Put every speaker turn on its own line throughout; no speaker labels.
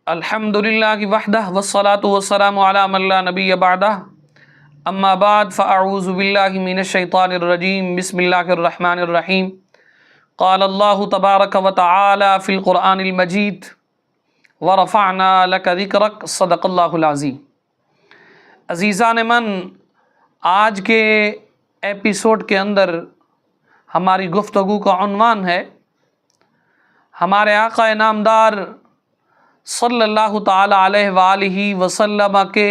الحمدللہ وحدہ والصلاة والسلام علی من لا نبی بعدہ اما بعد فاعوذ باللہ من الشیطان الرجیم بسم اللہ الرحمن الرحیم قال اللہ تبارک و تعالی فی القرآن المجید ورفعنا لک ذکرک صدق اللہ العظیم۔ عزیزان من، آج کے ایپیسوڈ کے اندر ہماری گفتگو کا عنوان ہے ہمارے آقا نامدار صلی اللہ تعالی علیہ وآلہ وسلم کے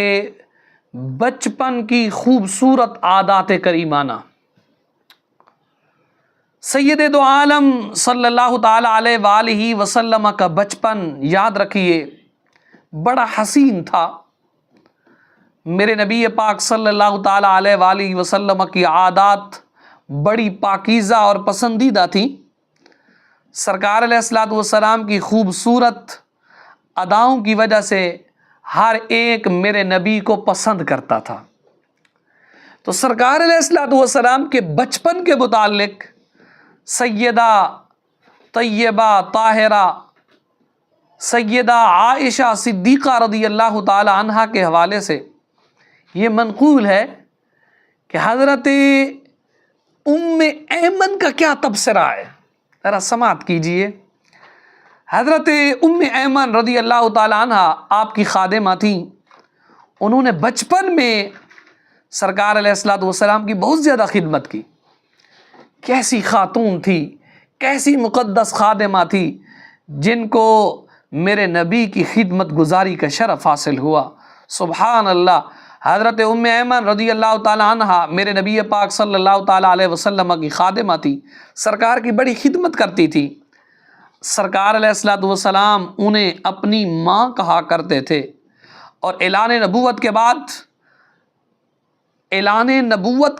بچپن کی خوبصورت عادات کریمانہ۔ سید دو عالم صلی اللہ تعالی علیہ وآلہ وسلم کا بچپن یاد رکھیے بڑا حسین تھا۔ میرے نبی پاک صلی اللہ تعالی علیہ وآلہ وسلم کی عادات بڑی پاکیزہ اور پسندیدہ تھیں۔ سرکار علیہ الصلوۃ والسلام کی خوبصورت اداؤں کی وجہ سے ہر ایک میرے نبی کو پسند کرتا تھا۔ تو سرکار علیہ الصلوۃ والسلام کے بچپن کے متعلق سیدہ طیبہ طاہرہ سیدہ عائشہ صدیقہ رضی اللہ تعالی عنہا کے حوالے سے یہ منقول ہے کہ حضرت ام ایمن کا کیا تبصرہ ہے، ذرا سماعت کیجئے۔ حضرت ام ایمن رضی اللہ تعالی عنہ آپ کی خادمہ تھیں۔ انہوں نے بچپن میں سرکار علیہ الصلوۃ والسلام کی بہت زیادہ خدمت کی۔ کیسی خاتون تھی، کیسی مقدس خادمہ تھی جن کو میرے نبی کی خدمت گزاری کا شرف حاصل ہوا۔ سبحان اللہ۔ حضرت ام ایمن رضی اللہ تعالی عنہ میرے نبی پاک صلی اللہ تعالی علیہ وسلم کی خادمہ تھی، سرکار کی بڑی خدمت کرتی تھی۔ سرکار علیہ الصلوۃ والسلام انہیں اپنی ماں کہا کرتے تھے، اور اعلان نبوت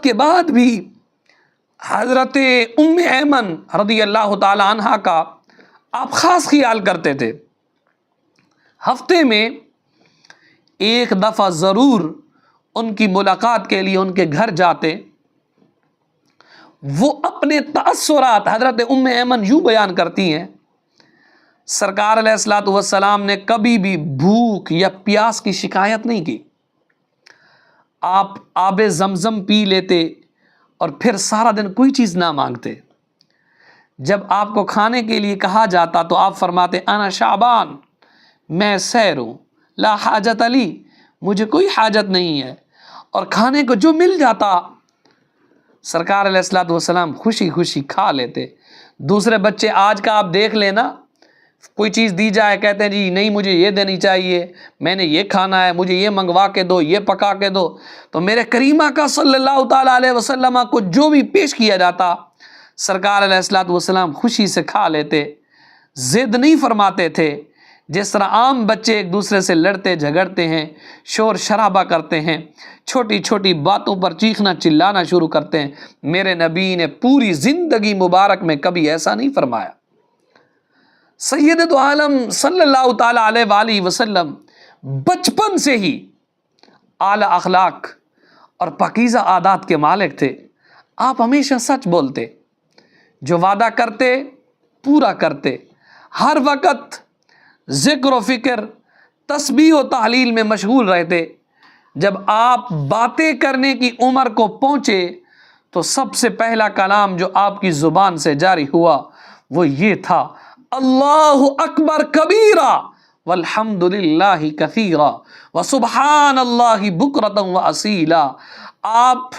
کے بعد بھی حضرت ام ایمن رضی اللہ تعالی عنہ کا آپ خاص خیال کرتے تھے۔ ہفتے میں ایک دفعہ ضرور ان کی ملاقات کے لیے ان کے گھر جاتے۔ وہ اپنے تأثرات حضرت ام ایمن یوں بیان کرتی ہیں، سرکار علیہ الصلوۃ والسلام نے کبھی بھی بھوک یا پیاس کی شکایت نہیں کی۔ آپ آب زمزم پی لیتے اور پھر سارا دن کوئی چیز نہ مانگتے۔ جب آپ کو کھانے کے لیے کہا جاتا تو آپ فرماتے انا شعبان، میں سیر ہوں، لا حاجت لی، مجھے کوئی حاجت نہیں ہے، اور کھانے کو جو مل جاتا سرکار علیہ الصلوۃ والسلام خوشی خوشی کھا لیتے۔ دوسرے بچے آج کا آپ دیکھ لینا، کوئی چیز دی جائے کہتے ہیں جی نہیں مجھے یہ دینی چاہیے، میں نے یہ کھانا ہے، مجھے یہ منگوا کے دو، یہ پکا کے دو۔ تو میرے کریمہ کا صلی اللہ تعالی علیہ وسلم کو جو بھی پیش کیا جاتا سرکار علیہ الصلوۃ والسلام خوشی سے کھا لیتے، ضد نہیں فرماتے تھے۔ جس طرح عام بچے ایک دوسرے سے لڑتے جھگڑتے ہیں، شور شرابہ کرتے ہیں، چھوٹی چھوٹی باتوں پر چیخنا چلانا شروع کرتے ہیں، میرے نبی نے پوری زندگی مبارک میں کبھی ایسا نہیں فرمایا۔ سید دو عالم صلی اللہ تعالی علیہ وآلہ وسلم بچپن سے ہی اعلیٰ اخلاق اور پاکیزہ عادات کے مالک تھے۔ آپ ہمیشہ سچ بولتے، جو وعدہ کرتے پورا کرتے، ہر وقت ذکر و فکر تسبیح و تحلیل میں مشغول رہتے۔ جب آپ باتیں کرنے کی عمر کو پہنچے تو سب سے پہلا کلام جو آپ کی زبان سے جاری ہوا وہ یہ تھا، اللہ اکبر کبیرا والحمد للہ کثیرا وسبحان اللہ بکرۃ واصیلا۔ آپ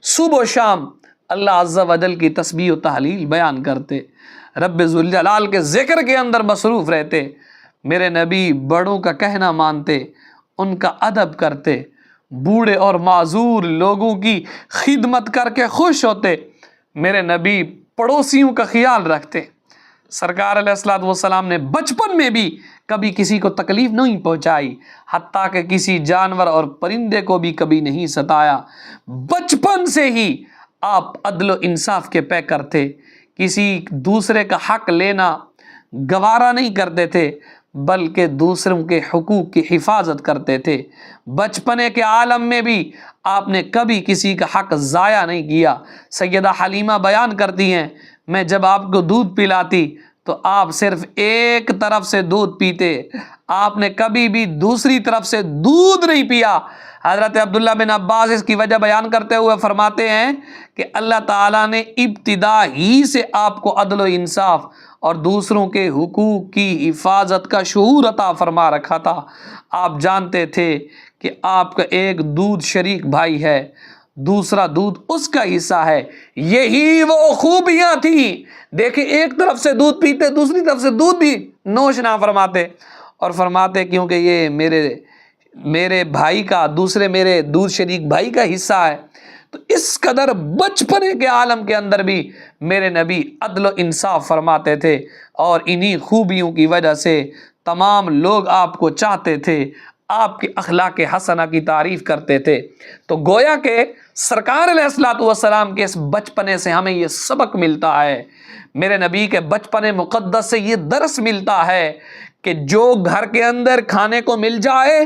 صبح و شام اللہ عز و جل کی تسبیح و تحلیل بیان کرتے، رب ذوالجلال کے ذکر کے اندر مصروف رہتے۔ میرے نبی بڑوں کا کہنا مانتے، ان کا ادب کرتے، بوڑھے اور معذور لوگوں کی خدمت کر کے خوش ہوتے۔ میرے نبی پڑوسیوں کا خیال رکھتے۔ سرکار علیہ الصلوۃ والسلام نے بچپن میں بھی کبھی کسی کو تکلیف نہیں پہنچائی، حتیٰ کہ کسی جانور اور پرندے کو بھی کبھی نہیں ستایا۔ بچپن سے ہی آپ عدل و انصاف کے پیکر تھے، کسی دوسرے کا حق لینا گوارا نہیں کرتے تھے، بلکہ دوسروں کے حقوق کی حفاظت کرتے تھے۔ بچپنے کے عالم میں بھی آپ نے کبھی کسی کا حق ضائع نہیں کیا۔ سیدہ حلیمہ بیان کرتی ہیں، میں جب آپ کو دودھ پلاتی تو آپ صرف ایک طرف سے دودھ پیتے، آپ نے کبھی بھی دوسری طرف سے دودھ نہیں پیا۔ حضرت عبداللہ بن عباس اس کی وجہ بیان کرتے ہوئے فرماتے ہیں کہ اللہ تعالیٰ نے ابتدا ہی سے آپ کو عدل و انصاف اور دوسروں کے حقوق کی حفاظت کا شعور عطا فرما رکھا تھا۔ آپ جانتے تھے کہ آپ کا ایک دودھ شریک بھائی ہے، دوسرا دودھ اس کا حصہ ہے، یہی وہ خوبیاں تھیں۔ دیکھیں، ایک طرف سے دودھ پیتے، دوسری طرف سے دودھ بھی نوش نہ فرماتے، اور فرماتے کیونکہ یہ میرے بھائی کا، دوسرے میرے دودھ شریک بھائی کا حصہ ہے۔ تو اس قدر بچپنے کے عالم کے اندر بھی میرے نبی عدل و انصاف فرماتے تھے، اور انہی خوبیوں کی وجہ سے تمام لوگ آپ کو چاہتے تھے، آپ کے اخلاق حسنہ کی تعریف کرتے تھے۔ تو گویا کہ سرکار علیہ الصلوۃ والسلام کے اس بچپنے سے ہمیں یہ سبق ملتا ہے، میرے نبی کے بچپن مقدس سے یہ درس ملتا ہے کہ جو گھر کے اندر کھانے کو مل جائے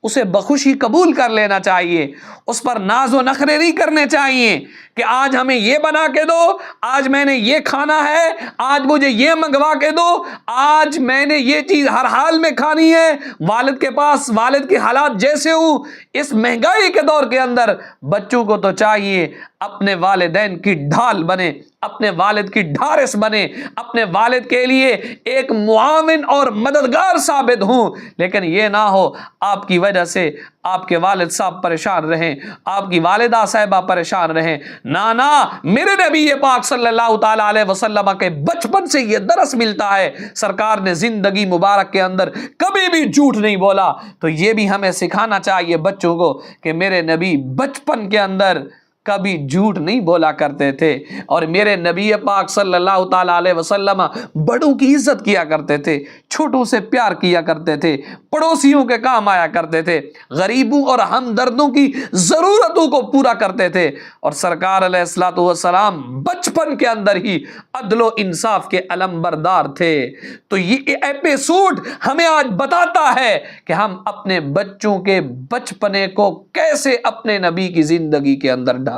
اسے بخوشی قبول کر لینا چاہیے، اس پر ناز و نخرے نہیں کرنے چاہیے کہ آج ہمیں یہ بنا کے دو، آج میں نے یہ کھانا ہے، آج مجھے یہ منگوا کے دو، آج میں نے یہ چیز ہر حال میں کھانی ہے۔ والد کے پاس، والد کے حالات جیسے ہوں، اس مہنگائی کے دور کے اندر بچوں کو تو چاہیے اپنے والدین کی ڈھال بنے، اپنے والد کی ڈھارس بنے، اپنے والد کے لیے ایک معاون اور مددگار ثابت ہوں، لیکن یہ نہ ہو آپ کی وجہ سے آپ کے والد صاحب پریشان رہیں، آپ کی والدہ صاحبہ پریشان رہیں۔ نانا، میرے نبی پاک صلی اللہ تعالیٰ علیہ وسلم کے بچپن سے یہ درس ملتا ہے، سرکار نے زندگی مبارک کے اندر کبھی بھی جھوٹ نہیں بولا۔ تو یہ بھی ہمیں سکھانا چاہیے بچوں کو کہ میرے نبی بچپن کے اندر کبھی جھوٹ نہیں بولا کرتے تھے، اور میرے نبی پاک صلی اللہ تعالیٰ علیہ وسلم بڑوں کی عزت کیا کرتے تھے، چھوٹوں سے پیار کیا کرتے تھے، پڑوسیوں کے کام آیا کرتے تھے، غریبوں اور ہمدردوں کی ضرورتوں کو پورا کرتے تھے، اور سرکار علیہ الصلوۃ والسلام بچپن کے اندر ہی عدل و انصاف کے علم بردار تھے۔ تو یہ ایپیسوڈ ہمیں آج بتاتا ہے کہ ہم اپنے بچوں کے بچپنے کو کیسے اپنے نبی کی زندگی کے اندر ڈالیں۔